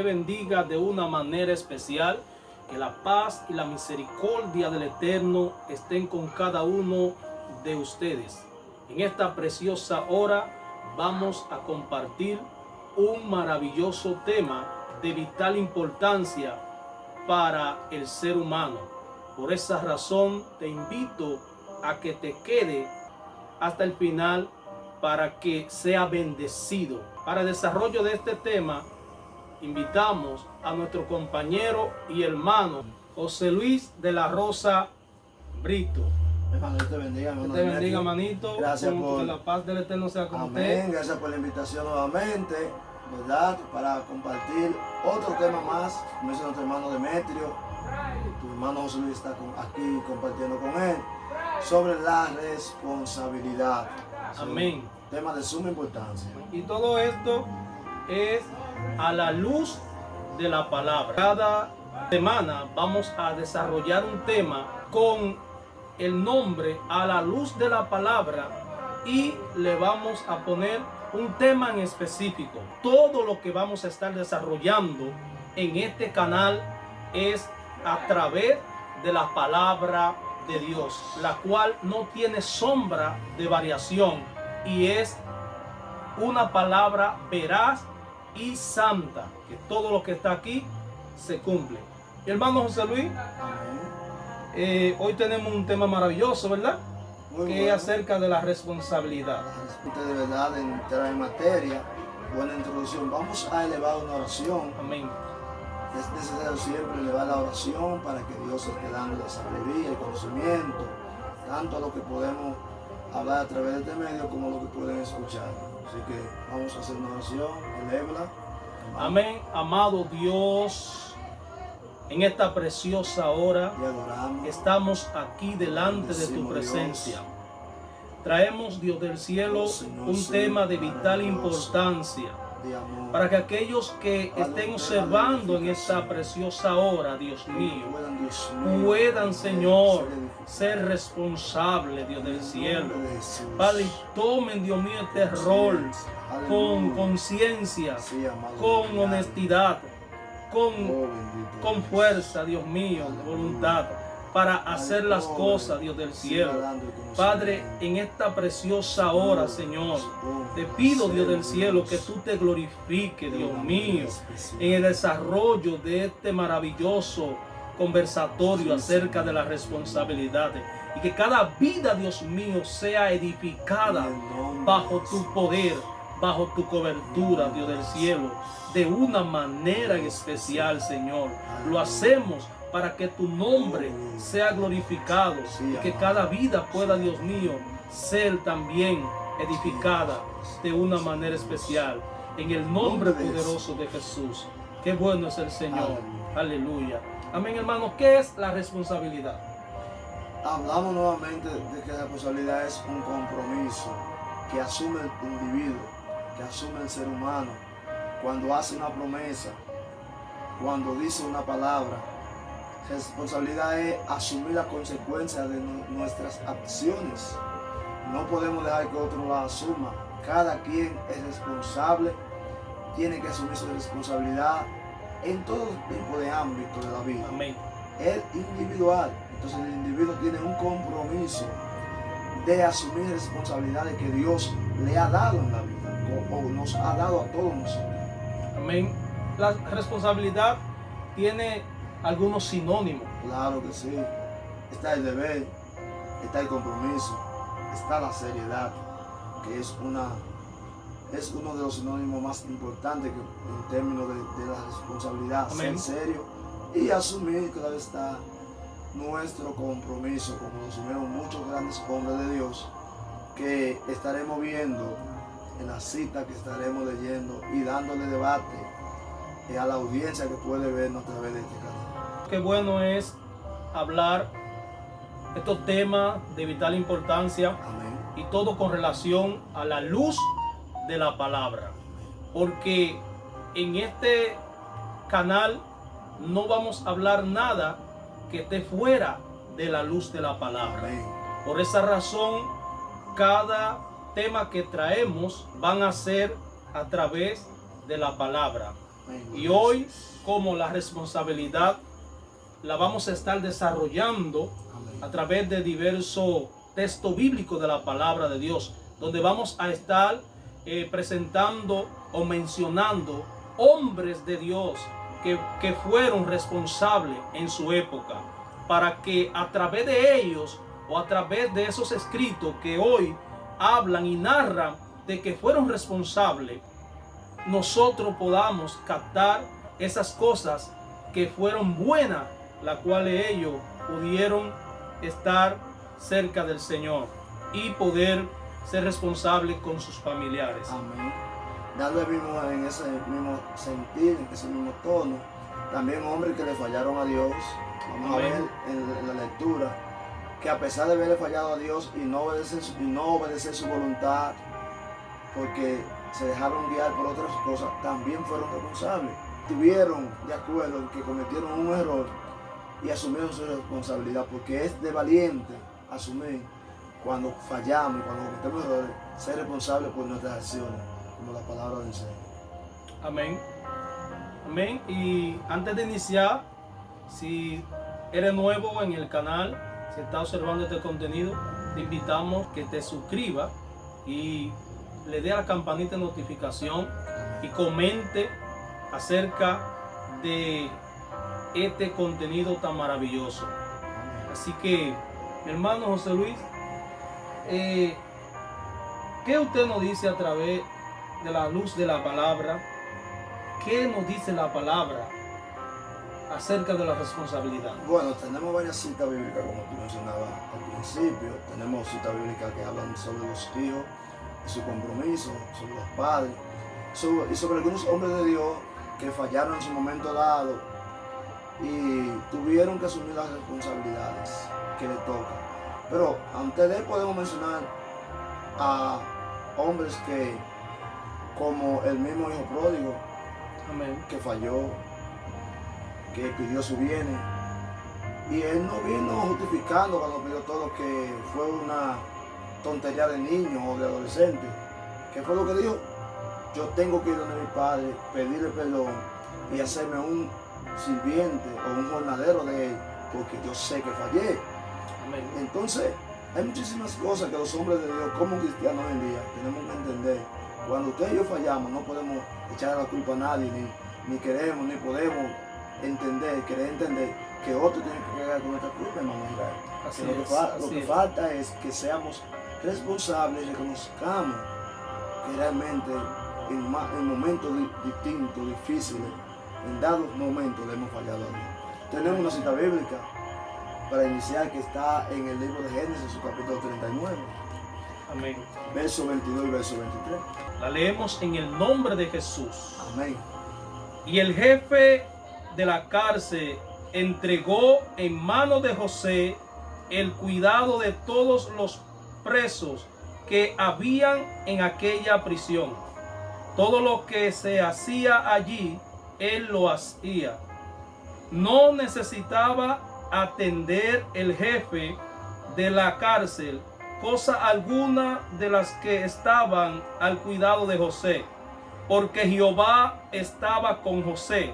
le bendiga de una manera especial. Que la paz y la misericordia del Eterno estén con cada uno de ustedes. En esta preciosa hora vamos a compartir un maravilloso tema de vital importancia para el ser humano. Por esa razón te invito a que te quede hasta el final para que sea bendecido. Para el desarrollo de este tema invitamos a nuestro compañero y hermano José Luis de la Rosa Brito. Hermano, Dios te bendiga, hermano. Dios te bendiga, manito. Gracias por... Que la paz del Eterno sea con Amén. usted. Gracias por la invitación nuevamente, ¿verdad? Para compartir otro tema más. Como dice nuestro hermano Demetrio, tu hermano José Luis está aquí compartiendo con él sobre la responsabilidad. Amén. Tema de suma importancia. Y todo esto es a la luz de la palabra. Cada semana vamos a desarrollar un tema con el nombre a la luz de la palabra y le vamos a poner un tema en específico. Todo lo que vamos a estar desarrollando en este canal es a través de la palabra de Dios, la cual no tiene sombra de variación y es una palabra veraz y santa, que todo lo que está aquí se cumple. Hermano José Luis, hoy tenemos un tema maravilloso, ¿verdad? Muy que bueno. es acerca de la responsabilidad. De verdad, entrar en materia, buena introducción. Vamos a elevar una oración. Amén. Es necesario siempre elevar la oración para que Dios esté dando la sabiduría y conocimiento, tanto a lo que podemos hablar a través de este medio como lo que pueden escuchar. Así que vamos a hacer una oración, elévala. Amén. Amado Dios, en esta preciosa hora Y adoramos. estamos aquí delante de tu presencia. Traemos, Dios del cielo, un tema de vital importancia De amor. para que aquellos que estén observando en esta preciosa hora, Dios mío, puedan, Señor, ser responsables, Dios del cielo. Padre, tomen, Dios mío, este rol con conciencia, con honestidad, con fuerza, Dios mío, voluntad, para hacer las cosas, Dios del cielo. Padre, en esta preciosa hora, Señor, te pido, Dios del cielo, que tú te glorifiques, Dios mío, en el desarrollo de este maravilloso conversatorio acerca de las responsabilidades. Y que cada vida, Dios mío, sea edificada bajo tu poder, bajo tu cobertura, Dios del cielo, de una manera especial, Señor. Lo hacemos para que tu nombre sea glorificado y que cada vida pueda, Dios mío, ser también edificada de una manera especial. En el nombre poderoso de Jesús. Qué bueno es el Señor. Aleluya. Amén, hermanos. ¿Qué es la responsabilidad? Hablamos nuevamente de que la responsabilidad es un compromiso que asume el individuo, que asume el ser humano, cuando hace una promesa, cuando dice una palabra. Responsabilidad es asumir las consecuencias de nuestras acciones. No podemos dejar que otro la asuma. Cada quien es responsable, tiene que asumir su responsabilidad en todo tipo de ámbitos de la vida. Amén. Es individual. Entonces el individuo tiene un compromiso de asumir responsabilidades que Dios le ha dado en la vida o nos ha dado a todos nosotros. Amén. La responsabilidad tiene algunos sinónimos. Claro que sí. Está el deber, está el compromiso, está la seriedad, que es uno de los sinónimos más importantes que, en términos de la responsabilidad. Amén. Ser serio y asumir, claro está, nuestro compromiso, como lo asumieron muchos grandes hombres de Dios, que estaremos viendo en la cita que estaremos leyendo y dándole debate a la audiencia que puede vernos a través de este canal. Qué bueno es hablar estos temas de vital importancia. Amén. Y todo con relación a la luz de la palabra. Porque en este canal no vamos a hablar nada que esté fuera de la luz de la palabra. Amén. Por esa razón, cada tema que traemos van a ser a través de la palabra. Y hoy, como la responsabilidad la vamos a estar desarrollando a través de diversos textos bíblicos de la palabra de Dios, donde vamos a estar presentando o mencionando hombres de Dios que fueron responsables en su época, para que a través de ellos o a través de esos escritos que hoy hablan y narran de que fueron responsables, nosotros podamos captar esas cosas que fueron buenas, las cuales ellos pudieron estar cerca del Señor y poder ser responsables con sus familiares. Amén. Dando en ese mismo sentido, en ese mismo tono, también hombres que le fallaron a Dios. Vamos Amén. a ver en la lectura que a pesar de haberle fallado a Dios y no obedecer su voluntad, porque se dejaron guiar por otras cosas, también fueron responsables. Estuvieron de acuerdo en que cometieron un error y asumieron su responsabilidad, porque es de valiente asumir cuando fallamos y cuando cometemos errores, ser responsables por nuestras acciones, como la palabra nos enseña. Amén. Amén. Y antes de iniciar, si eres nuevo en el canal, si estás observando este contenido, te invitamos que te suscribas y le dé a la campanita de notificación y comente acerca de este contenido tan maravilloso. Así que, mi hermano José Luis, ¿qué usted nos dice a través de la luz de la palabra? ¿Qué nos dice la palabra acerca de la responsabilidad? Bueno, tenemos varias citas bíblicas, como tú mencionabas al principio. Tenemos citas bíblicas que hablan sobre los hijos y su compromiso, sobre los padres, y sobre algunos hombres de Dios que fallaron en su momento dado y tuvieron que asumir las responsabilidades que le tocan. Pero antes de él podemos mencionar a hombres que, como el mismo hijo pródigo, Amén. que falló, que pidió su bienes, y él no vino justificando cuando pidió todo que fue una tontería de niño o de adolescente. ¿Qué fue lo que dijo? Yo tengo que ir donde mi padre, pedirle perdón y hacerme un sirviente o un jornalero de él, porque yo sé que fallé. Amén. Entonces, hay muchísimas cosas que los hombres de Dios, como cristianos hoy en día, tenemos que entender. Cuando usted y yo fallamos, no podemos echar la culpa a nadie, ni queremos, ni podemos querer entender que otro tiene que cargar con nuestra culpa, hermano Israel. Lo que falta es que seamos responsables y reconozcamos que realmente en momentos distintos, difíciles, en dados momentos le hemos fallado a Dios. Tenemos una cita bíblica para iniciar que está en el libro de Génesis, su capítulo 39. Amén. Verso 22 y verso 23. La leemos en el nombre de Jesús. Amén. Y el jefe de la cárcel entregó en manos de José el cuidado de todos los presos que habían en aquella prisión. Todo lo que se hacía allí, él lo hacía. No necesitaba atender el jefe de la cárcel cosa alguna de las que estaban al cuidado de José, porque Jehová estaba con José,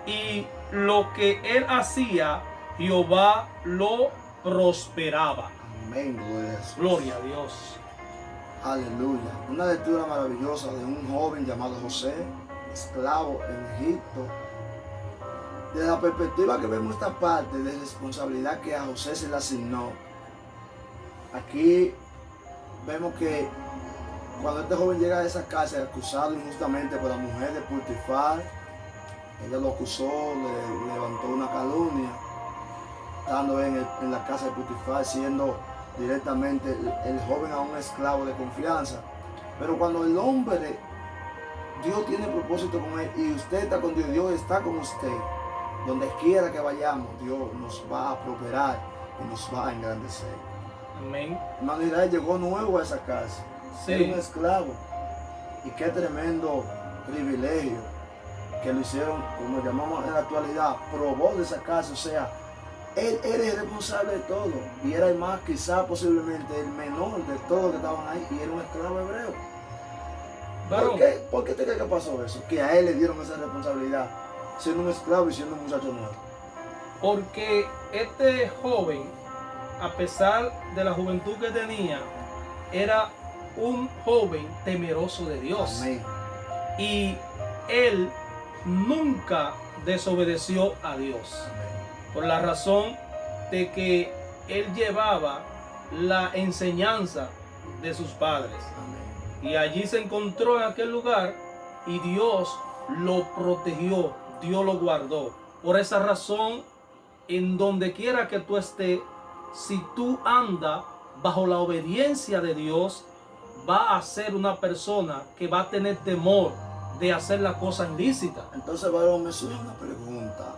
y lo que él hacía, Jehová lo prosperaba. Amén, gloria a Jesús. Gloria a Dios. Aleluya. Una lectura maravillosa de un joven llamado José, esclavo en Egipto. Desde la perspectiva que vemos esta parte de responsabilidad que a José se le asignó, aquí vemos que cuando este joven llega a esa casa acusado injustamente por la mujer de Potifar, ella lo acusó, le levantó una calumnia, estando en la casa de Potifar, siendo directamente el joven a un esclavo de confianza. Pero cuando el hombre, Dios tiene propósito con él y usted está con Dios, Dios está con usted, donde quiera que vayamos, Dios nos va a prosperar y nos va a engrandecer. Amén. Hermano Israel llegó nuevo a esa casa, Sí. era un esclavo, y qué tremendo privilegio que lo hicieron, como llamamos en la actualidad, probó de esa casa. O sea, él era el responsable de todo, y era el más, quizá posiblemente el menor de todos que estaban ahí, y era un esclavo hebreo. Varón, ¿Por qué te crees que pasó eso? Que a él le dieron esa responsabilidad, siendo un esclavo y siendo un muchacho nuevo. porque este joven, a pesar de la juventud que tenía, era un joven temeroso de Dios. Amén. Y él nunca desobedeció a Dios. Amén. Por la razón de que él llevaba la enseñanza de sus padres. Amén. Y allí se encontró en aquel lugar y Dios lo protegió, Dios lo guardó. Por esa razón, en donde quiera que tú estés, si tú andas bajo la obediencia de Dios, va a ser una persona que va a tener temor de hacer la cosa ilícita. Entonces, varón, me surge una pregunta,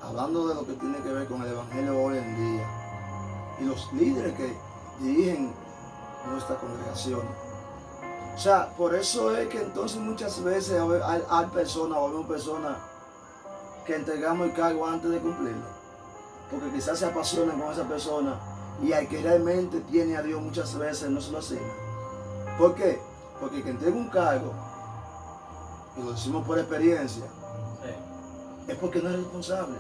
hablando de lo que tiene que ver con el evangelio hoy en día y los líderes que dirigen nuestra congregación. O sea, por eso es que entonces muchas veces hay personas o vemos personas que entregamos el cargo antes de cumplirlo, porque quizás se apasionan con esa persona y al que realmente tiene a Dios muchas veces no se lo asigna. ¿Por qué? Porque el que entrega un cargo, y lo decimos por experiencia, es porque no es responsable.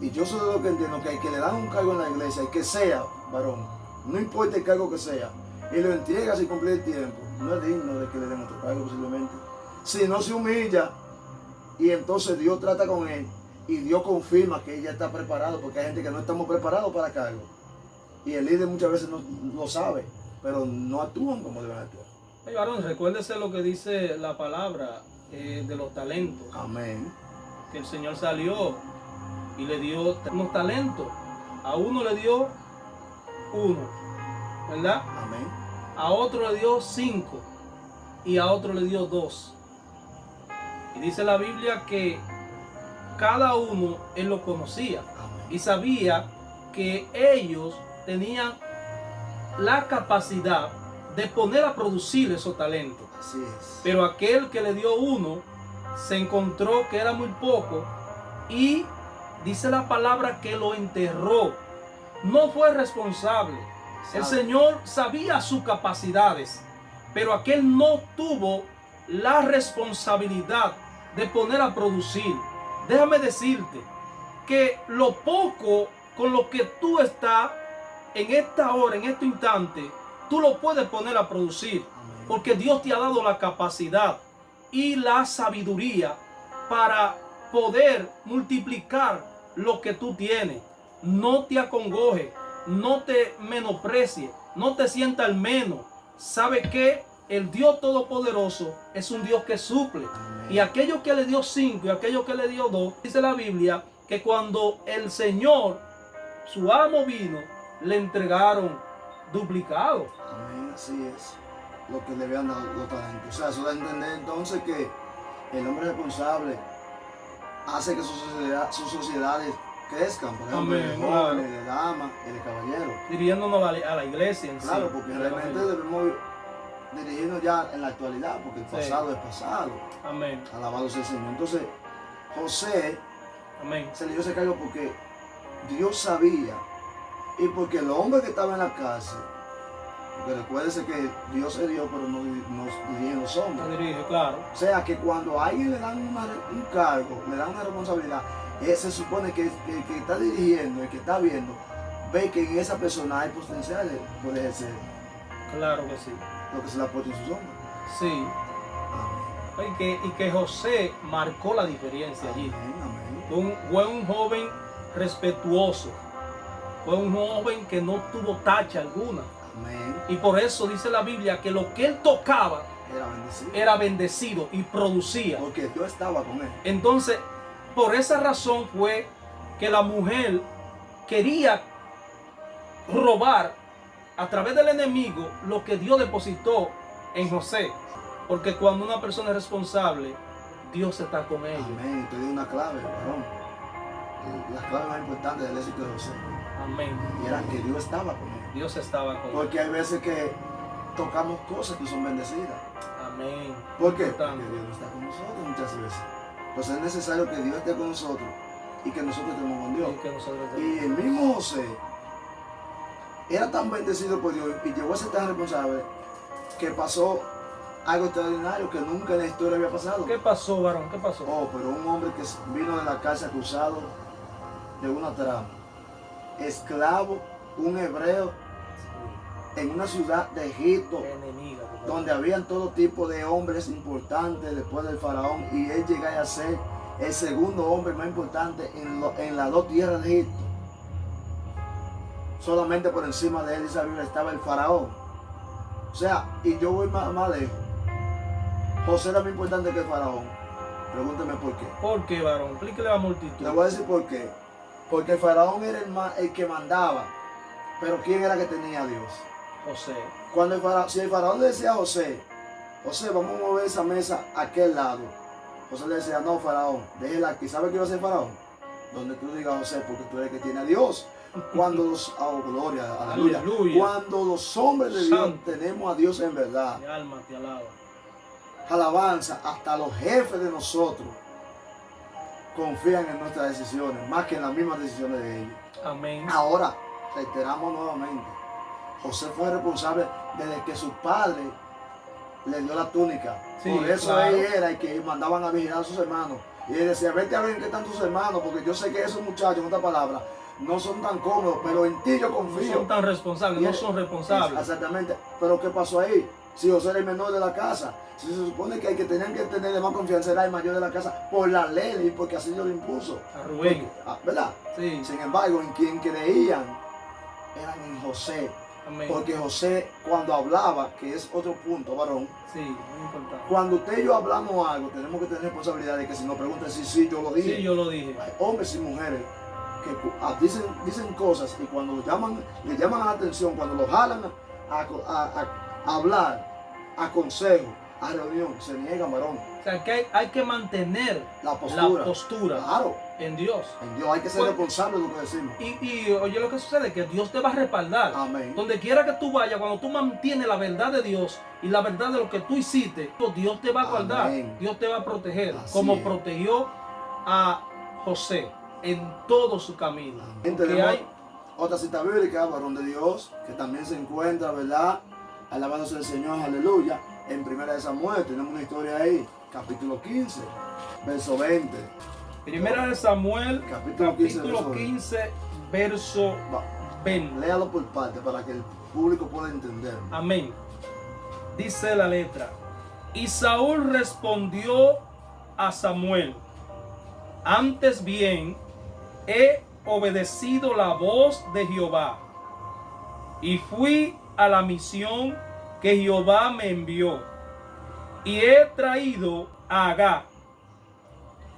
Y yo soy de lo que entiendo que al que le dan un cargo en la iglesia, el que sea varón, no importa el cargo que sea, y lo entrega sin cumplir el tiempo, no es digno de que le den otro cargo posiblemente. Si no se humilla, y entonces Dios trata con él, y Dios confirma que ella está preparado, porque hay gente que no estamos preparados para cargo. Y el líder muchas veces no lo sabe, pero no actúan como deben actuar. Hey, varón, recuérdese lo que dice la palabra de los talentos. Amén. Que el Señor salió y le dio unos talentos. A uno le dio 1, ¿verdad? Amén. A otro le dio 5 y a otro le dio 2. Y dice la Biblia que cada uno él lo conocía. Amén. Y sabía que ellos tenían la capacidad de poner a producir esos talentos. Así es. Pero aquel que le dio 1 se encontró que era muy poco y dice la palabra que lo enterró. No fue responsable. El Señor sabía sus capacidades, pero aquel no tuvo la responsabilidad de poner a producir. Déjame decirte que lo poco con lo que tú estás en esta hora, en este instante, tú lo puedes poner a producir. Amén. Porque Dios te ha dado la capacidad y la sabiduría para poder multiplicar lo que tú tienes. No te acongojes, no te menosprecies, no te sientas al menos. ¿Sabe qué? El Dios Todopoderoso es un Dios que suple. Amén. Y aquello que le dio 5 y aquello que le dio 2, dice la Biblia que cuando el Señor, su amo, vino, le entregaron duplicado. Amén, así es. Lo que le habían dado los talentos. O sea, eso da a entender entonces que el hombre responsable hace que sus sociedades crezcan. Por ejemplo, Amén, el claro. joven, el dama, el caballero. Dirigiéndonos a la iglesia en Claro, sí. porque realmente debemos dirigirnos ya en la actualidad, porque el Sí. pasado es pasado. Amén. Alabado sea el Señor. Entonces, José Amén. se le dio ese cargo porque Dios sabía y porque el hombre que estaba en la cárcel, porque recuérdese que Dios es Dios, pero no dirige los No hombres. dirige, claro. O sea que cuando a alguien le dan un cargo, le dan una responsabilidad, se supone que el que está dirigiendo, el que está viendo, ve que en esa persona hay potencial de poder ejercer Claro que sí. lo que se le ha puesto en sus hombros. Sí. Amén. Y que José marcó la diferencia allí. Amén, amén. Fue un joven respetuoso. Fue un joven que no tuvo tacha alguna. Amén. Y por eso dice la Biblia que lo que él tocaba Era bendecido. era bendecido y producía. Porque Dios estaba con él. Entonces, por esa razón fue que la mujer quería robar a través del enemigo lo que Dios depositó en José. Porque cuando una persona es responsable, Dios está con ellos. Amén. Te dio una clave, varón. Las claves más importantes del éxito de José. Amén. Y era que Dios estaba con él. Dios estaba con ellos. Porque hay veces que tocamos cosas que son bendecidas. Amén. ¿Por qué? Importante. Porque Dios no está con nosotros muchas veces. Pues es necesario que Dios esté con nosotros y que nosotros estemos con Dios. Y que nosotros Y el mismo José era tan bendecido por Dios y llegó a ser tan responsable que pasó algo extraordinario que nunca en la historia había pasado. ¿Qué pasó, varón? ¿Qué pasó? Oh, pero un hombre que vino de la cárcel acusado de una trama, esclavo, un hebreo, en una ciudad de Egipto, Enemiga, donde habían todo tipo de hombres importantes después del faraón, y él llega a ser el segundo hombre más importante en las dos tierras de Egipto. Solamente por encima de él, dice la Biblia, estaba el faraón. O sea, y yo voy más lejos. José era más importante que el faraón. Pregúnteme por qué. ¿Por qué, varón? Explíquele a la multitud. Le voy a decir por qué. Porque el faraón era el que mandaba. Pero ¿quién era que tenía a Dios? José. Si el faraón le decía a José, José, vamos a mover esa mesa a aquel lado. José le decía, no, faraón, déjela aquí. ¿Sabe qué iba a hacer faraón? Donde tú digas, José, porque tú eres el que tiene a Dios. Cuando los, oh, gloria, aleluya. Aleluya. Cuando los hombres de Dios Santo. tenemos a Dios en verdad, Mi alma te alaba. alabanza, hasta los jefes de nosotros confían en nuestras decisiones, más que en las mismas decisiones de ellos. Amén. Ahora, reiteramos nuevamente, José fue responsable desde que su padre le dio la túnica. Sí, por eso claro. él era el que mandaban a vigilar a sus hermanos. Y él decía, vete a ver en qué están tus hermanos, porque yo sé que esos muchachos, en otra palabra, no son tan cómodos, pero en ti yo No confío. son tan responsables, no son responsables. Exactamente. Pero ¿qué pasó ahí? Si José era el menor de la casa, si se supone que hay que tener más confianza, era el mayor de la casa por la ley y porque así Dios lo impuso. A Rubén. ¿Verdad? Sí. Sin embargo, en quien creían eran en José. Amén. Porque José, cuando hablaba, que es otro punto, varón, Sí, muy importante. cuando usted y yo hablamos algo, tenemos que tener responsabilidad de que si nos preguntan si sí, yo lo dije. Sí, yo lo dije. Hay hombres y mujeres que dicen cosas y cuando le llaman la atención, cuando lo jalan a hablar, a consejo, a reunión, se niegan, varón. O sea, que hay que mantener La postura. la postura Claro, en Dios. en Dios hay que ser Pues- responsable de lo que decimos. Y oye lo que sucede, que Dios te va a respaldar. Amén. Donde quiera que tú vayas, cuando tú mantienes la verdad de Dios y la verdad de lo que tú hiciste, Dios te va a guardar, Amén. Dios te va a proteger, Así como es. protegió a José en todo su camino. Amén. Porque Tenemos hay, otra cita bíblica, varón de Dios, que también se encuentra, ¿verdad? Alabándose el Señor, aleluya. En Primera de Samuel tenemos una historia ahí, capítulo 15, verso 20. Primera de Samuel, Capítulo 15, verso Va, 20. léalo por parte para que el público pueda entender. Amén. Dice la letra. Y Saúl respondió a Samuel: antes bien, he obedecido la voz de Jehová y fui a la misión que Jehová me envió, y he traído a Agag,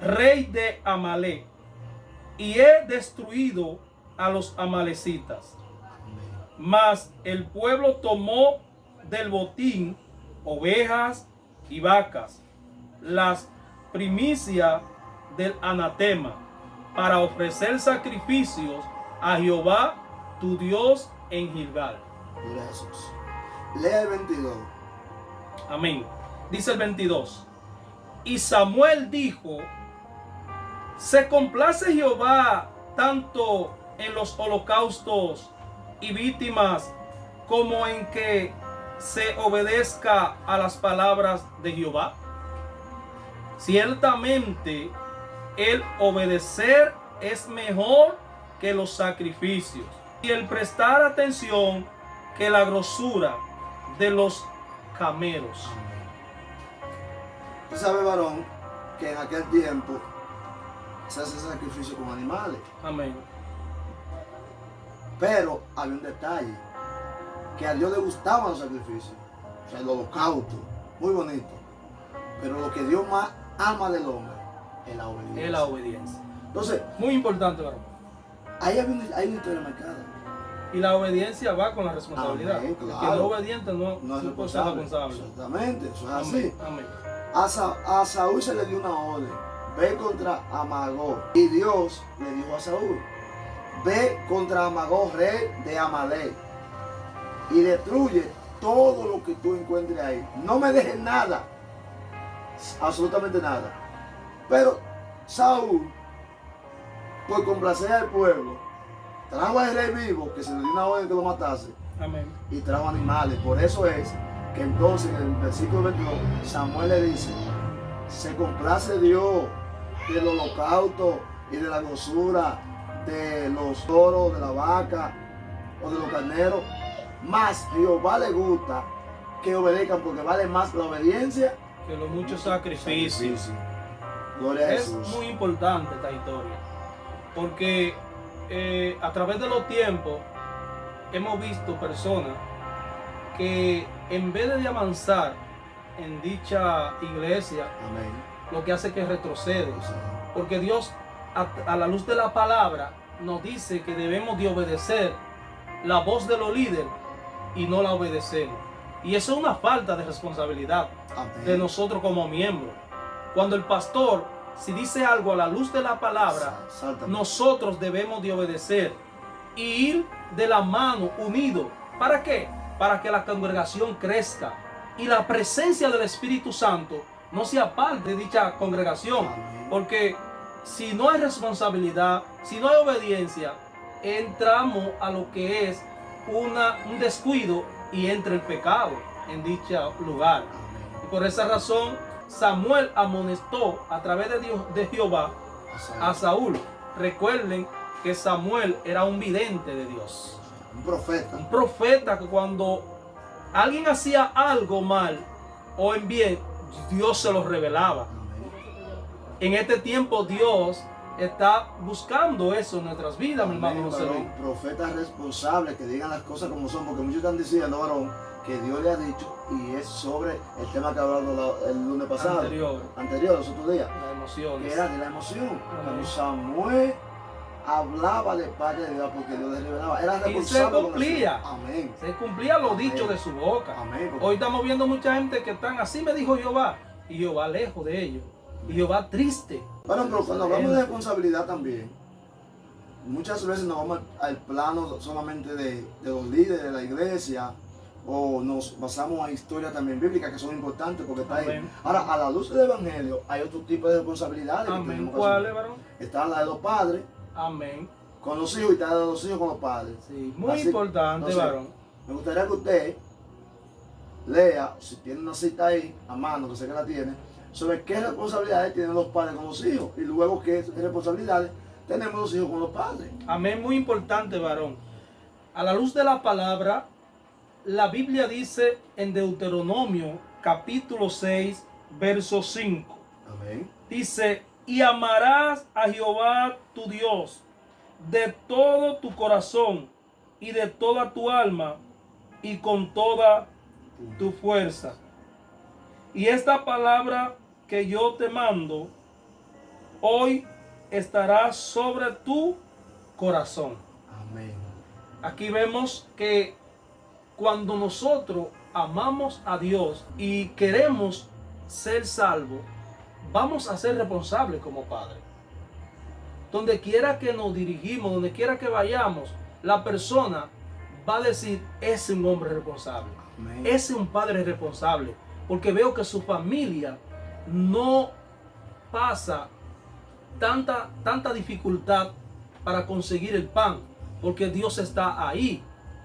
rey de Amalek, y he destruido a los amalecitas. Mas el pueblo tomó del botín ovejas y vacas, las primicias del anatema, para ofrecer sacrificios a Jehová tu Dios en Gilgal. Gloria a Jesús. Lea el 22. Amén. Dice el 22. Y Samuel dijo: ¿se complace Jehová tanto en los holocaustos y víctimas como en que se obedezca a las palabras de Jehová? Ciertamente el obedecer es mejor que los sacrificios, y el prestar atención que la grosura de los cameros. Usted sabe, varón, que en aquel tiempo se hace sacrificio con animales. Amén. Pero había un detalle, que a Dios le gustaban los sacrificios, o sea, el holocausto, muy bonito. Pero lo que Dios más ama del hombre es la obediencia. Es la obediencia. Entonces, Muy importante, varón. ahí hay una historia marcada. Y la obediencia va con la responsabilidad. Amén, El que claro. no es obediente no No es puede ser responsable. responsable. Exactamente, eso es así. Amén. Amén. A Saúl se le dio una orden, ve contra Amagó. Y Dios le dijo a Saúl, ve contra Amagó, rey de Amalek, y destruye todo lo que tú encuentres ahí. No me dejes nada, absolutamente nada. Pero Saúl, por complacer al pueblo, trajo al rey vivo, que se le dio una orden que lo matase, Amén. y trajo animales. Por eso es que entonces en el versículo 22 Samuel le dice, se complace Dios del holocausto y de la grosura de los toros, de la vaca o de los carneros, más Jehová le gusta que obedezcan, porque vale más la obediencia que los muchos sacrificios. Gloria a Es Jesús. muy importante esta historia, porque a través de los tiempos hemos visto personas que en vez de avanzar en dicha iglesia, Amén. lo que hace que retrocede, Sí. porque Dios a la luz de la palabra nos dice que debemos de obedecer la voz de los líderes y no la obedecemos, y eso es una falta de responsabilidad Amén. de nosotros como miembros. Cuando el pastor, si dice algo a la luz de la palabra, Exactamente. nosotros debemos de obedecer y ir de la mano unidos. ¿Para qué? Para que la congregación crezca y la presencia del Espíritu Santo no sea parte de dicha congregación. Amén. Porque si no hay responsabilidad, si no hay obediencia, entramos a lo que es un descuido y entra el pecado en dicho lugar. Amén. Y por esa razón Samuel amonestó a través de Dios, de Jehová, a Saúl. Recuerden que Samuel era un vidente de Dios, Un profeta. un profeta que cuando alguien hacía algo mal o en bien, Dios se lo revelaba. Amén. En este tiempo Dios está buscando eso en nuestras vidas, mi hermano Amén, José Luis. varón. Profetas responsables que digan las cosas como son, porque muchos están diciendo, varón, que Dios le ha dicho, y es sobre el tema que hablamos el lunes pasado, anterior, los otros días, Las que emociones. era de la emoción. Amén. Cuando Samuel hablaba de parte de Dios, porque Dios le revelaba, era Y se responsable con cumplía. eso. Amén. Se cumplía lo Amén. dicho de su boca. Amén. Porque- Hoy estamos viendo mucha gente que están así, me dijo Jehová, y Jehová lejos de ellos, y Jehová triste. Bueno, pero cuando hablamos de responsabilidad también, muchas veces nos vamos al plano solamente de los líderes de la iglesia, o nos basamos en historias también bíblicas que son importantes porque está ahí. Amén. Ahora, a la luz del evangelio, hay otro tipo de responsabilidades. que Amén. tenemos que ¿Cuál asumir. es, varón? Está la de los padres Amén. con los hijos y está la de los hijos con los padres. Sí, muy Así- importante, entonces, varón. Me gustaría que usted lea, si tiene una cita ahí a mano, que sé que la tiene, sobre qué responsabilidades tienen los padres con los hijos y luego qué responsabilidades tenemos los hijos con los padres. Amén, muy importante, varón. A la luz de la palabra, la Biblia dice en Deuteronomio capítulo 6, verso 5. Amén. Dice, y amarás a Jehová tu Dios de todo tu corazón y de toda tu alma y con toda tu fuerza. Y esta palabra que yo te mando hoy estará sobre tu corazón. Amén. Aquí vemos que cuando nosotros amamos a Dios y queremos ser salvos, vamos a ser responsables como padres. Donde quiera que nos dirigimos, donde quiera que vayamos, la persona va a decir, ese es un hombre responsable, Amén. ese es un padre responsable, porque veo que su familia no pasa tanta dificultad para conseguir el pan, porque Dios está ahí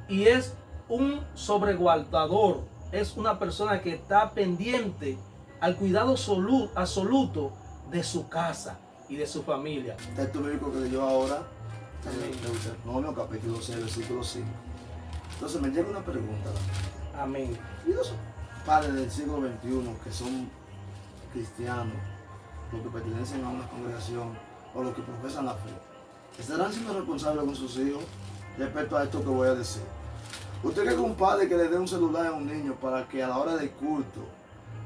y es un sobreguardador, es una persona que está pendiente al cuidado absoluto de su casa y de su familia. Texto bíblico que leyó ahora, Amén. Deuteronomio capítulo 6, versículo 5. Entonces me llega una pregunta. Amén. ¿Y los padres del siglo XXI que son cristianos, los que pertenecen a una congregación o los que profesan la fe, estarán siendo responsables con sus hijos respecto a esto que voy a decir? ¿Usted cree que un padre que le dé un celular a un niño para que a la hora del culto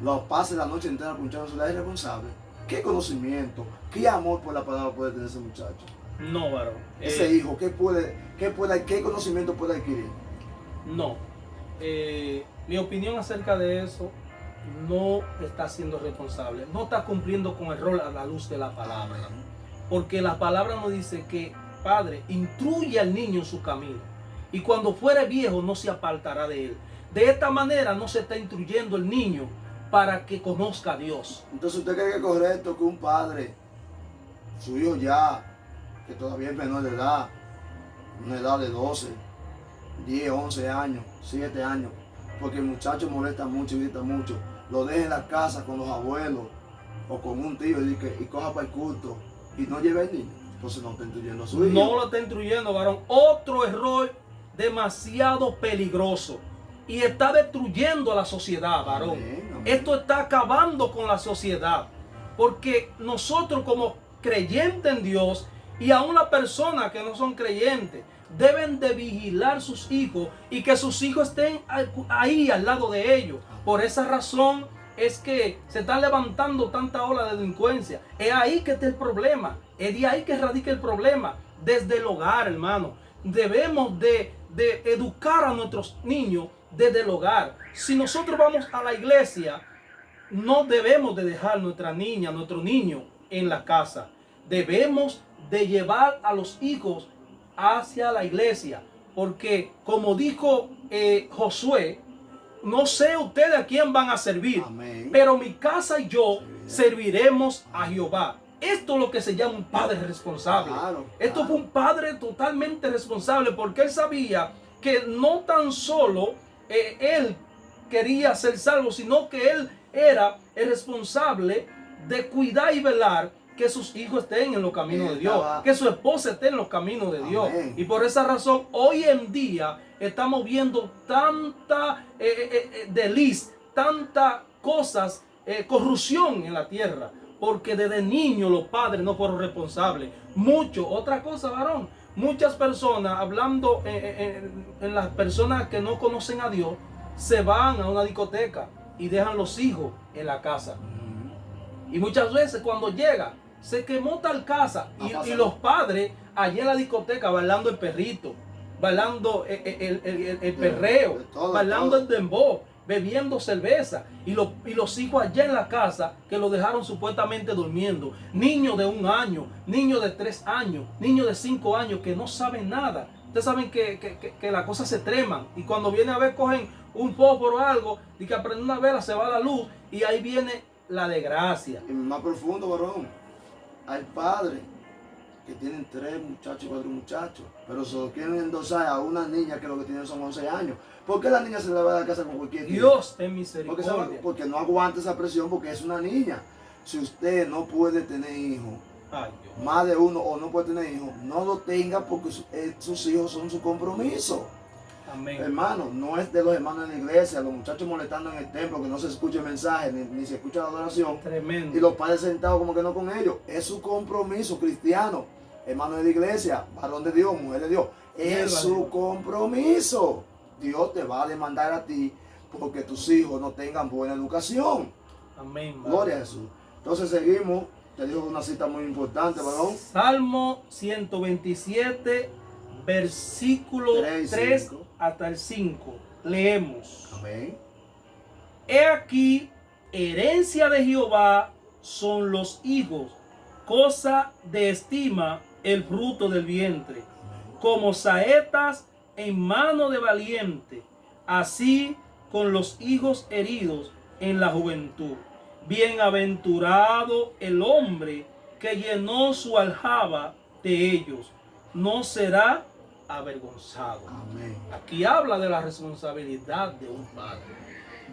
lo pase la noche entera punchando el celular es responsable? ¿Qué conocimiento, qué amor por la palabra puede tener ese muchacho? No, varón. Ese hijo, ¿qué conocimiento puede adquirir? No. Mi opinión acerca de eso, no está siendo responsable. No está cumpliendo con el rol a la luz de la palabra. Porque la palabra nos dice que, Padre, instruye al niño en su camino. Y cuando fuere viejo no se apartará de él. De esta manera no se está instruyendo el niño para que conozca a Dios. Entonces, ¿usted cree que es correcto que un padre, su hijo ya, que todavía es menor de edad, una edad de 12, 10, 11 años, 7 años, porque el muchacho molesta mucho y grita mucho, lo deje en la casa con los abuelos o con un tío y coja para el culto y no lleve al niño. Entonces no está instruyendo a su hijo. No lo está instruyendo, varón. Otro error demasiado peligroso y está destruyendo a la sociedad, varón. Amén, amén. Esto está acabando con la sociedad, porque nosotros como creyentes en Dios y aún las personas que no son creyentes deben de vigilar sus hijos y que sus hijos estén ahí al lado de ellos. Por esa razón es que se está levantando tanta ola de delincuencia. Es ahí que está el problema. Es de ahí que radica el problema. Desde el hogar, hermano. Debemos de educar a nuestros niños desde el hogar. Si nosotros vamos a la iglesia, no debemos de dejar nuestra niña, nuestro niño en la casa. Debemos de llevar a los hijos hacia la iglesia. Porque como dijo Josué, no sé ustedes a quién van a servir, Amén. pero mi casa y yo serviremos a Jehová. Esto es lo que se llama un padre responsable. Claro, Esto claro. fue un padre totalmente responsable, porque él sabía que no tan solo él quería ser salvo, sino que él era el responsable de cuidar y velar que sus hijos estén en los caminos de Dios, que su esposa esté en los caminos de Dios. Amén. Y por esa razón, hoy en día estamos viendo tanta desliz, tanta cosas, corrupción en la tierra, porque desde niños los padres no fueron responsables. Otra cosa, varón, muchas personas, hablando en las personas que no conocen a Dios, se van a una discoteca y dejan los hijos en la casa. Y muchas veces cuando llega, se quemó tal casa y los padres allí en la discoteca bailando el perrito, bailando el perreo, bailando el dembow, bebiendo cerveza, y los hijos allá en la casa que lo dejaron supuestamente durmiendo. Niños de 1 año, niños de 3 años, niños de 5 años que no saben nada. Ustedes saben que las cosas se treman, y cuando viene a ver cogen un fósforo o algo y que prende una vela, se va la luz y ahí viene la desgracia. Y más profundo, varón, hay padres que tienen 3 muchachos, 4 muchachos, pero solo quieren endosar a una niña que lo que tiene son 11 años. ¿Por qué la niña se le va a la casa con cualquier tío? Dios ten Porque, misericordia. porque no aguanta esa presión, porque es una niña. Si usted no puede tener hijos, Ay, Dios. más de uno, o no puede tener hijos, no lo tenga, porque sus hijos son su compromiso. Amén. Hermano, no es de los hermanos en la iglesia, los muchachos molestando en el templo, que no se escuche el mensaje, ni se escucha la adoración, Tremendo. y los padres sentados como que no con ellos. Es su compromiso cristiano, hermano de la iglesia, varón de Dios, mujer de Dios. Es su compromiso. Dios te va a demandar a ti porque tus hijos no tengan buena educación. Amén. Gloria a Jesús. Entonces seguimos. Te digo una cita muy importante, varón. Salmo 127, versículo 3 hasta el 5. Leemos. Amén. He aquí, herencia de Jehová son los hijos, cosa de estima el fruto del vientre, como saetas en mano de valiente, así con los hijos heridos en la juventud. Bienaventurado el hombre que llenó su aljaba de ellos, no será avergonzado. Amén. Aquí habla de la responsabilidad de un padre,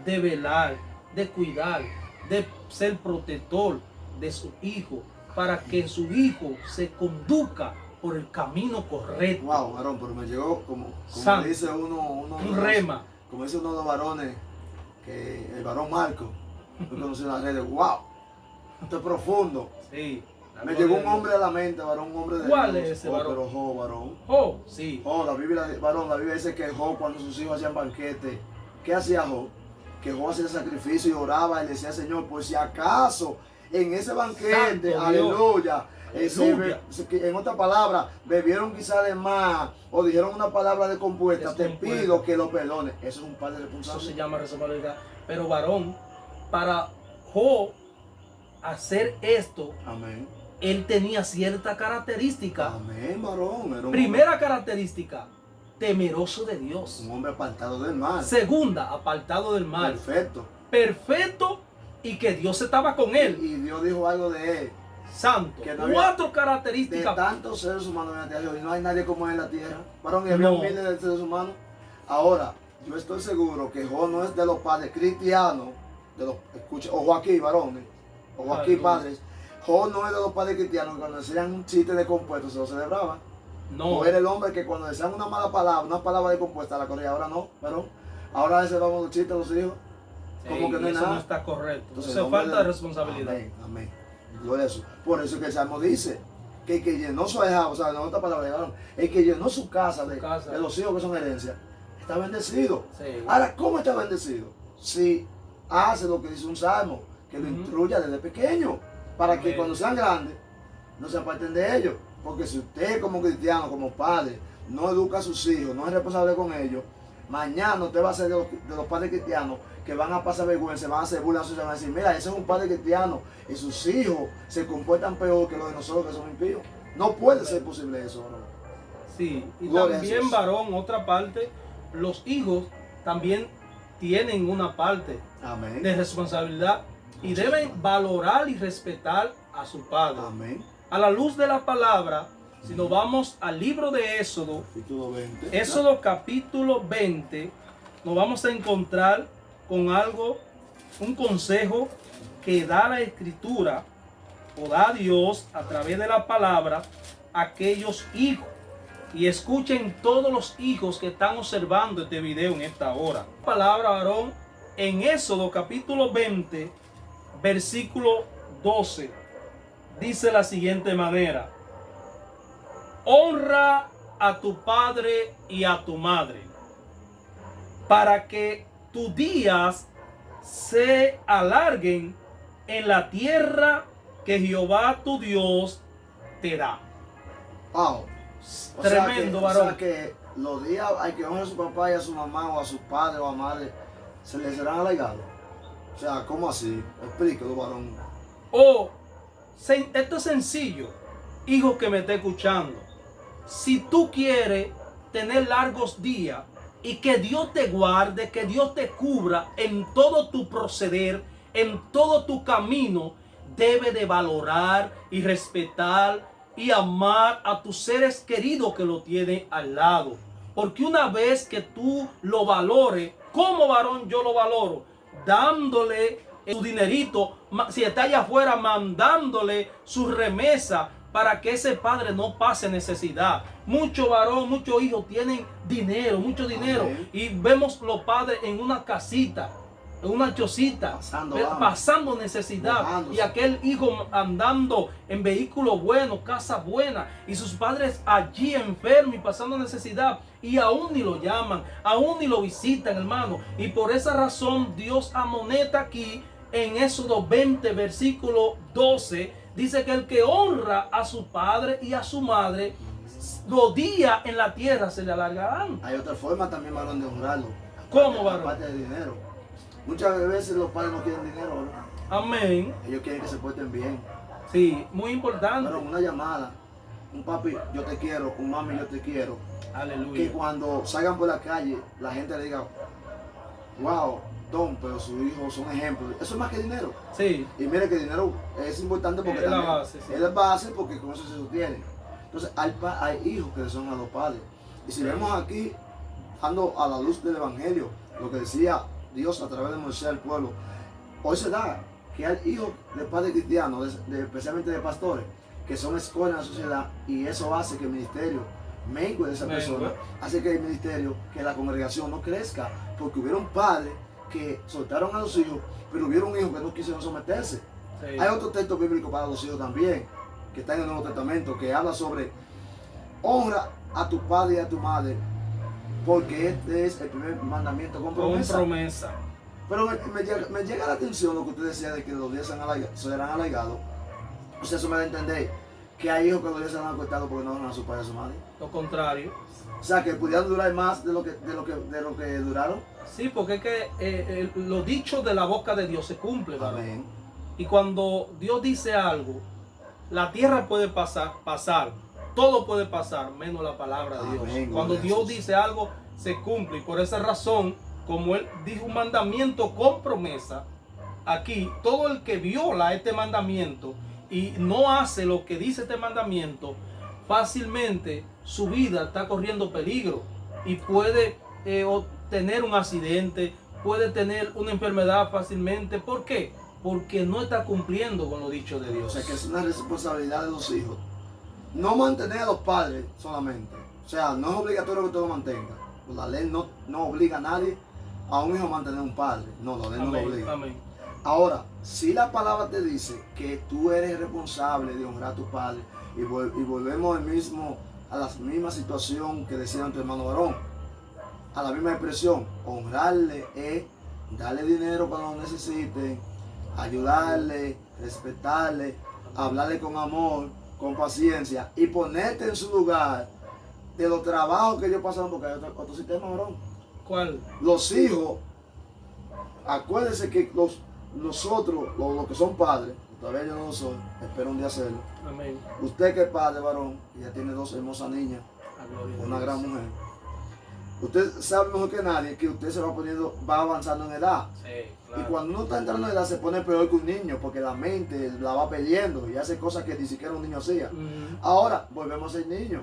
de velar, de cuidar, de ser protector de su hijo, para que su hijo se conduzca por el camino correcto. Wow, varón, pero me llegó como Santo. dice uno Un rema. Como dice uno de los varones, que el varón Marco, yo conocí en las redes, wow, esto es profundo. Sí. Me llegó un hombre a la mente, varón, un hombre de ¿Cuál Dios. es ese Oh, varón? pero Job, varón. Oh, sí. Oh, la Biblia dice que Job, cuando sus hijos hacían banquete, ¿qué hacía Job? Que Job hacía sacrificio y oraba y le decía, Señor, por si acaso en ese banquete, Santo aleluya, Aleluya. En otra palabra, bebieron quizás de más o dijeron una palabra descompuesta, te Descompuesta. pido que lo perdones. Eso es un padre Eso responsable. se llama responsabilidad. Pero varón, para Job hacer esto, Amén. él tenía cierta característica. Amén, varón. Era un Primera característica, temeroso de Dios. un hombre apartado del mal. Segunda, apartado del mal. Perfecto. Perfecto, y que Dios estaba con él. Y Dios dijo algo de él. Santo. que no había- 4 De características. tantos seres humanos en la tierra, y no hay nadie como él en la tierra. Varón, y había No. miles de seres humanos. Ahora, yo estoy seguro que Job no es de los padres cristianos, escucha, ojo aquí, varones, ojo aquí, padres. Job no es de los padres cristianos que cuando decían un chiste de compuesto se lo celebraban. No. O era el hombre que cuando decían una mala palabra, una palabra de compuesta, la corría. Ahora no, varón. Ahora le celebramos los chistes a los hijos. Como que no es eso nada. no está correcto. Entonces, Eso es falta de responsabilidad. Amén, amén. Gloria a Jesús. Por eso que el Salmo dice que el que llenó su alejado, o sea, no otra palabra, varón, el que llenó su casa de los hijos que son herencia, está bendecido. Sí. Ahora, ¿cómo está bendecido? Si hace lo que dice un salmo, que lo instruya desde pequeño, para que cuando sean grandes no se aparten de ellos. Porque si usted como cristiano, como padre, no educa a sus hijos, no es responsable con ellos, mañana usted va a ser de los padres cristianos que van a pasar vergüenza, van a hacer burlas, van a decir, mira, ese es un padre cristiano y sus hijos se comportan peor que los de nosotros que somos impíos. No puede ser posible eso, ¿no? Sí, y Gloria también, varón, otra parte, los hijos también tienen una parte Amén. de responsabilidad y deben valorar y respetar a su padre. Amén. A la luz de la palabra, si nos vamos al libro de Éxodo, Capítulo 20. Éxodo capítulo 20, nos vamos a encontrar con algo, un consejo que da la Escritura o da Dios a través de la palabra a aquellos hijos. Y escuchen todos los hijos que están observando este video en esta hora. Palabra, varón, en Éxodo capítulo 20, versículo 12, dice la siguiente manera: honra a tu padre y a tu madre, para que tus días se alarguen en la tierra que Jehová tu Dios te da. Wow. Tremendo, varón. O sea que los días hay que honrar a su papá y a su mamá o a sus padres o a madre, se les serán alargados. O sea, ¿cómo así? Explíquelo, varón. Esto es sencillo, hijo que me está escuchando. Si tú quieres tener largos días y que Dios te guarde, que Dios te cubra en todo tu proceder, en todo tu camino, debe de valorar y respetar y amar a tus seres queridos que lo tienen al lado. Porque una vez que tú lo valores, como varón yo lo valoro, dándole su dinerito, si está allá afuera, mandándole su remesa para que ese padre no pase necesidad. Muchos varones, muchos hijos tienen dinero, mucho dinero. Amén. Y vemos los padres en una casita, en una chocita, pasando necesidad. Mojándose. Y aquel hijo andando en vehículos buenos, casas buenas, y sus padres allí enfermos y pasando necesidad. Y aún ni lo llaman, aún ni lo visitan, hermano. Y por esa razón Dios amonesta aquí en Éxodo 20, versículo 12, dice que el que honra a su padre y a su madre, los días en la tierra se le alargarán. Hay otra forma también, varón, de honrarlo. ¿Cómo, varón? Aparte de dinero. Muchas veces los padres no quieren dinero, ¿verdad? Amén. Ellos quieren que se porten bien. Sí, muy importante. Pero una llamada, un papi, yo te quiero, un mami, yo te quiero. Que Aleluya. cuando salgan por la calle, la gente le diga, wow, Don, pero sus hijos son ejemplos. Eso es más que dinero. Sí. Y mire que el dinero es importante porque Es la también base, sí. es la base porque con eso se sostiene. Entonces hay hijos que son a los padres. Y si vemos aquí, dando a la luz del Evangelio, lo que decía Dios a través de Moisés al pueblo, hoy se da que hay hijos de padres cristianos, especialmente de pastores, que son escoria en la sociedad, y eso hace que el ministerio mengue de esa persona, hace que el ministerio, que la congregación no crezca, porque hubieron padres que soltaron a los hijos, pero hubieron hijos que no quisieron someterse. Sí. Hay otro texto bíblico para los hijos también, que está en el Nuevo Testamento, que habla sobre honra a tu padre y a tu madre, porque este es el primer mandamiento con promesa. Pero me llega la atención lo que usted decía de que los días serán alargados. O sea, eso me da a entender que hay hijos que los días se han acortado porque no honran a su padre y a su madre. Lo contrario. O sea, que pudieran durar más de lo que duraron. Sí, porque es que lo dicho de la boca de Dios se cumple, ¿verdad? Amén. Y cuando Dios dice algo, la tierra puede pasar, todo puede pasar, menos la palabra de Dios. Amén, Cuando gloria a Dios Jesús. dice algo, se cumple. Y por esa razón, como Él dijo un mandamiento con promesa, aquí todo el que viola este mandamiento y no hace lo que dice este mandamiento, fácilmente su vida está corriendo peligro y puede tener un accidente, puede tener una enfermedad fácilmente. ¿Por qué? Porque no está cumpliendo con lo dicho de O Dios. sea, que es una responsabilidad de los hijos. No mantener a los padres solamente. O sea, no es obligatorio que usted lo mantenga. La ley no obliga a nadie a un hijo a mantener un padre. No, la ley no lo Amén, obliga. amén. Ahora, si la palabra te dice que tú eres responsable de honrar a tu padre, y volvemos a la misma situación que decía tu hermano varón, a la misma expresión, honrarle es darle dinero cuando lo necesite, ayudarle, respetarle, hablarle con amor, con paciencia y ponerte en su lugar de los trabajos que ellos pasaron, porque hay otro sistema, varón. ¿Cuál? Los hijos, acuérdense que nosotros, los que son padres, todavía yo no lo soy, espero un día hacerlo. Amén. Usted que es padre, varón, y ya tiene 2 hermosas niñas, A gloria a una Dios. gran mujer. Usted sabe mejor que nadie que usted se va avanzando en edad. Sí, Y claro. cuando uno está entrando en edad se pone peor que un niño, porque la mente la va perdiendo y hace cosas que ni siquiera un niño hacía. Ahora, volvemos a ser niños.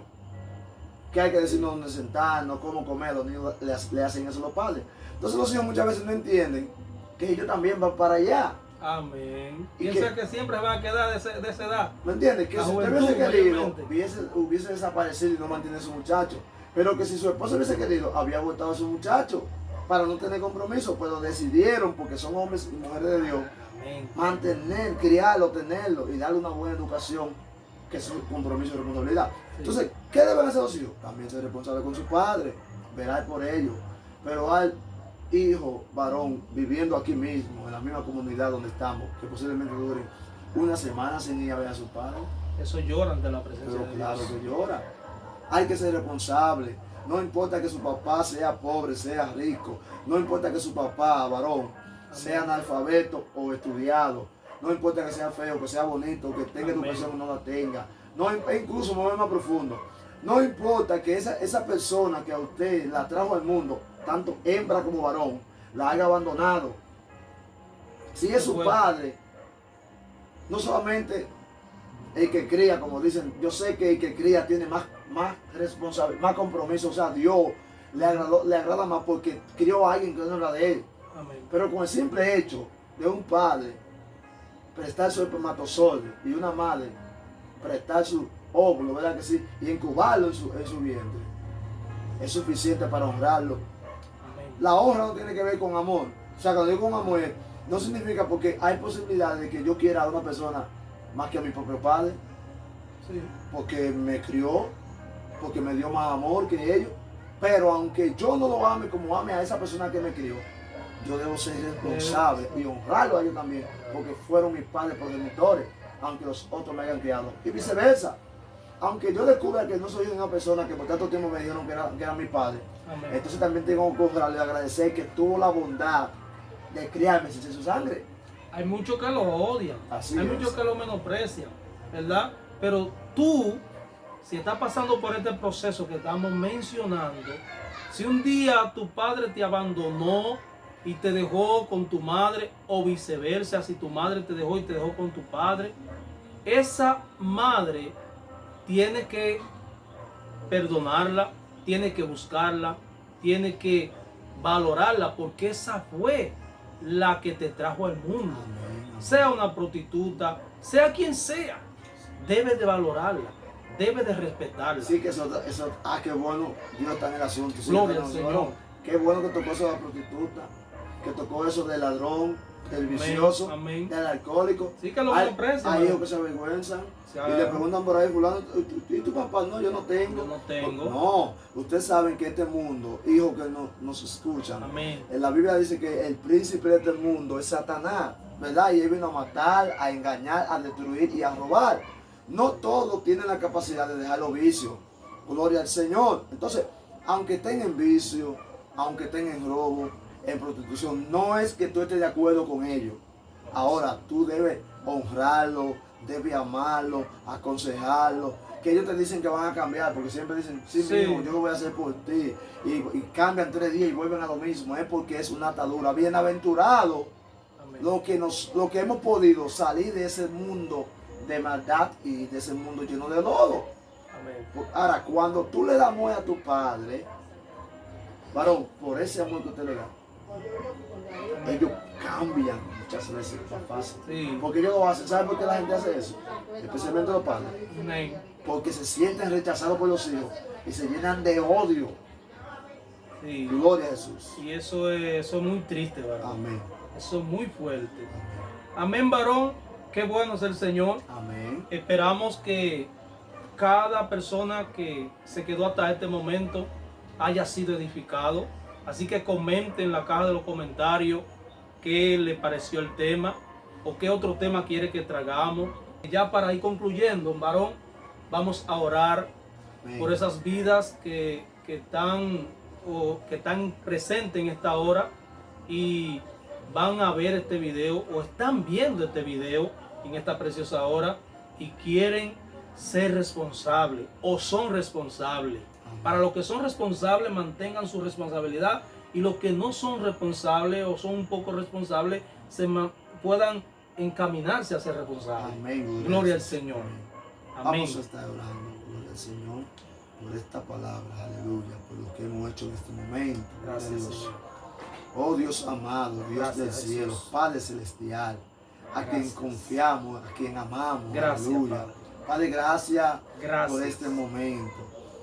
Que hay que decirnos dónde sentarnos, cómo comer, los niños le hacen eso a los padres. Entonces los hijos muchas veces no entienden que ellos también van para allá. Amén. ¿Y Piensa qué? que siempre van a quedar de esa edad. ¿Me entiendes? Que La si usted juventud, hubiese querido, mayormente. hubiese desaparecido y no mantiene a su muchacho. Pero que si su esposa hubiese querido, había abortado a su muchacho para no tener compromiso. Pero decidieron, porque son hombres y mujeres de Dios, Amén. mantener, criarlo, tenerlo y darle una buena educación, que es su compromiso y responsabilidad. Sí. Entonces, ¿qué deben hacer los hijos? También ser responsables con su padre, velar por ellos. Pero al hijo varón viviendo aquí mismo, en la misma comunidad donde estamos, que posiblemente dure una semana sin ir a ver a su padre, Eso lloran de la presencia pero de claro Dios. que llora. Hay que ser responsable. No importa que su papá sea pobre, sea rico. No importa que su papá, varón, sea analfabeto o estudiado. No importa que sea feo, que sea bonito, que tenga Amén. educación o no la tenga. No, incluso me voy más profundo. No importa que esa persona que a usted la trajo al mundo, tanto hembra como varón, la haya abandonado. Si es su padre, no solamente el que cría, como dicen, yo sé que el que cría tiene más responsabilidad, más compromiso, o sea, Dios le agrada más porque crió a alguien que no era de él. Amén. Pero con el simple hecho de un padre prestar su espermatozoide y una madre prestar su óvulo, ¿verdad que sí? Y incubarlo en su vientre, es suficiente para honrarlo. Amén. La honra no tiene que ver con amor. O sea, cuando digo con amor, no significa porque hay posibilidades de que yo quiera a una persona más que a mi propio padre, Sí. porque me crió, porque me dio más amor que ellos. Pero aunque yo no lo ame como ame a esa persona que me crió, yo debo ser responsable y honrarlo a ellos también, porque fueron mis padres progenitores, aunque los otros me hayan criado. Y viceversa. Aunque yo descubra que no soy una persona que por tanto tiempo me dijeron que era mi padre, Amén. entonces también tengo que honrarle y agradecer que tuvo la bondad de criarme sin ser su sangre. Hay muchos que lo odian, Así hay es. muchos que lo menosprecian, ¿verdad? Pero tú, si estás pasando por este proceso que estamos mencionando, si un día tu padre te abandonó y te dejó con tu madre, o viceversa, si tu madre te dejó y te dejó con tu padre, esa madre tiene que perdonarla, tiene que buscarla, tiene que valorarla, porque esa fue la que te trajo al mundo. Sea una prostituta, sea quien sea, debe de valorarla, debe de respetarla. Sí, que eso, qué bueno, Dios está en el asunto. Sí, Gloria pero, al Señor. bueno, qué bueno que tocó eso de la prostituta, que tocó eso del ladrón, del vicioso, Amén. del alcohólico. Sí, que lo Hay menosprecian. hijos que se avergüenzan Sí, y le preguntan por ahí, fulano, ¿y tu papá? No, yo no tengo. Yo no tengo. No, ustedes saben que este mundo, hijos que nos escuchan, Amén. en la Biblia dice que el príncipe de este mundo es Satanás, ¿verdad? Y él vino a matar, a engañar, a destruir y a robar. No todos tienen la capacidad de dejar los vicios. Gloria al Señor. Entonces, aunque estén en vicio, aunque estén en robo, en prostitución, no es que tú estés de acuerdo con ellos. Ahora, tú debes honrarlo, debes amarlo, aconsejarlo. Que ellos te dicen que van a cambiar, porque siempre dicen, sí, Sí. mijo, yo lo voy a hacer por ti. Y cambian 3 días y vuelven a lo mismo. Es porque es una atadura. Bienaventurado Amén. lo que hemos podido salir de ese mundo de maldad y de ese mundo lleno de lodo. Amén. Ahora, cuando tú le das amor a tu padre, Varón, por ese amor que usted le da, ellos cambian muchas veces más fácil. Sí. Porque ellos lo hacen. ¿Saben por qué la gente hace eso? Especialmente los padres. Amén. Porque se sienten rechazados por los hijos y se llenan de odio. Sí. Gloria a Jesús. Y eso es muy triste, varón. Amén. Eso es muy fuerte. Amén, varón. Qué bueno es el Señor. Amén. Esperamos que cada persona que se quedó hasta este momento haya sido edificado. Así que comenten en la caja de los comentarios qué le pareció el tema o qué otro tema quiere que tragamos. Ya para ir concluyendo, varón, vamos a orar Amén. por esas vidas que están presentes en esta hora y van a ver este video o están viendo este video en esta preciosa hora y quieren ser responsables o son responsables. Para los que son responsables, mantengan su responsabilidad, y los que no son responsables o son un poco responsables puedan encaminarse a ser responsables. Amén. Gloria al Señor. Amén. Vamos a estar orando, gloria al Señor, por esta palabra, aleluya, por lo que hemos hecho en este momento. Gracias, Dios. Señor. Oh Dios amado, Dios Gracias, del cielo, Jesús. Padre celestial, a quien Gracias. confiamos, a quien amamos, Gracias, aleluya. Padre. Padre, gracias Gracias. por este momento.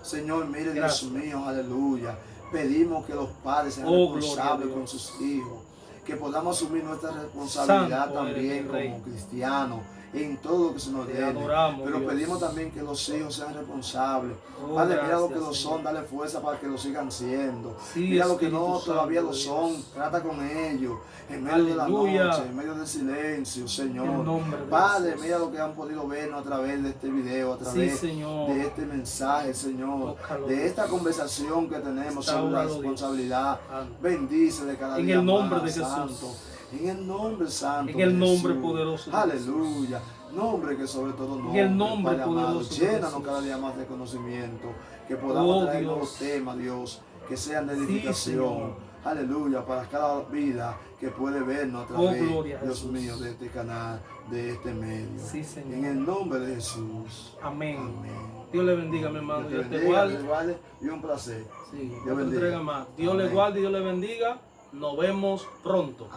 Señor, mire, Gracias. Dios mío, aleluya. Pedimos que los padres sean Oh, responsables gloria a con Dios. sus hijos, que podamos asumir nuestra responsabilidad Santo eres también mi Rey. como cristianos en todo lo que se nos Te dé. adoramos, Pero Dios. pedimos también que los hijos sean responsables. Oh, Padre, mira lo que gracias, lo Señor. son, dale fuerza para que lo sigan siendo. Sí, Mira lo que Espíritu no todavía Santo lo de son, Dios. trata con ellos, en medio de la Aleluya. noche, en medio del silencio, En Señor. el nombre de Padre, Jesús. mira lo que han podido vernos a través de este video, a Sí, través Señor. de este mensaje, Señor, Tócalo, de esta Dios. conversación que tenemos sobre la Restauralo, Dios. responsabilidad. Amén. Bendice de cada En día el nombre más, de Jesús. Santo. En el nombre santo. En el de nombre Jesús. poderoso de Aleluya. Nombre que sobre todo nombre. el nombre Padre amado, poderoso de llénanos Jesús. cada día más de conocimiento. Que podamos Oh, traer Dios. nuevos temas, Dios, que sean de Sí, edificación. Señor. Aleluya, para cada vida que puede vernos a Oh, través, gloria a Dios Jesús. mío, de este canal, de este medio. Sí, Señor. En el nombre de Jesús. Amén. Amén. Dios le bendiga, mi hermano. Dios Dios te te bendiga, guarde. te guarde, y un placer. Sí, Dios otra bendiga. entrega más. Dios le Amén. guarde y Dios le bendiga. Nos vemos pronto.